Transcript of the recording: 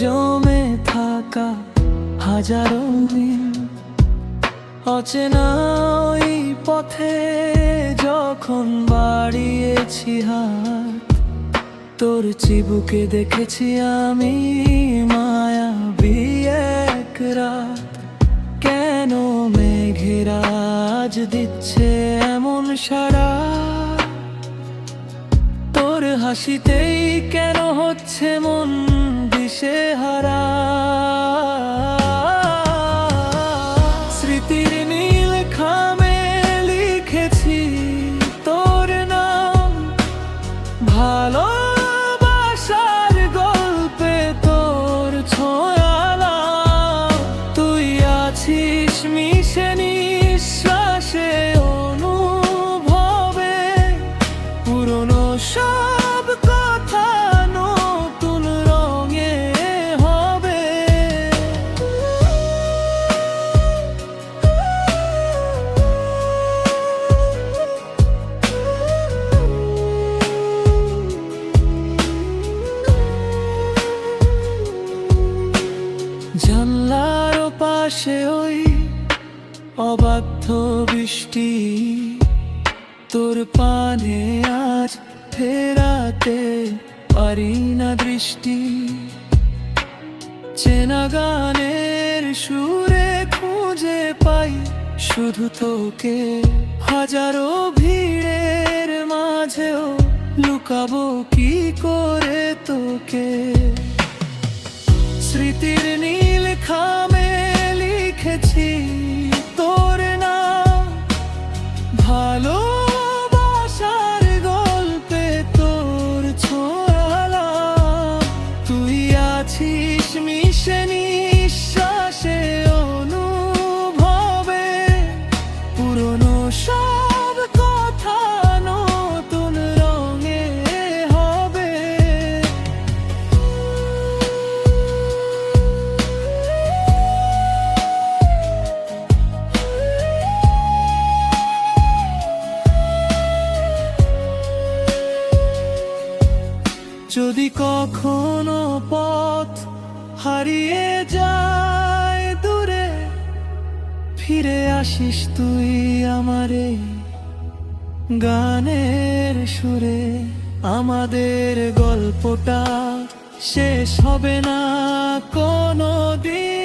জমে থাকা হাজারো দিন, অচেনা ওই পথে যখন বাড়িয়েছি হাত, তোর চিবুকে দেখেছি আমি মায়াবী এক রাত। কেন মেঘেরা আজ দিচ্ছে এমন সাড়া, তোর হাসিতেই কেন হচ্ছে মন দিশেহারা। স্মৃতির নীল খামে লিখেছি তোর নাম, ভালোবাসার গল্পে তোর ছোঁয়ালাম। তুই আছিস মিশে নিঃশ্বাসে অনুভবে, পুরনো সব কথা নতুন রঙে হবে। জানলার পাশে ওই অবাধ্য বৃষ্টি, তোর পানে আজ ফেরাতে পারি না দৃষ্টি। চেনা গানের সুরে খুঁজে পাই শুধু তোকে, হাজারো ভিড়ের মাঝেও লুকাবো কি করে তোকে। স্মৃতির নীল খামে লিখেছি তোর নাম, ভালোবাসার গল্পে তোর ছোঁয়ালাম। তুই আছিস মিশে নিঃশ্বাসে অনুভবে, পুরনো সব কথা নতুন রঙে হবে। যদি কখনো পথ হারিয়ে যায় দূরে, ফিরে আসিস তুই আমারে গানের সুরে। আমাদের গল্পটা শেষ হবে না কোনো দিন।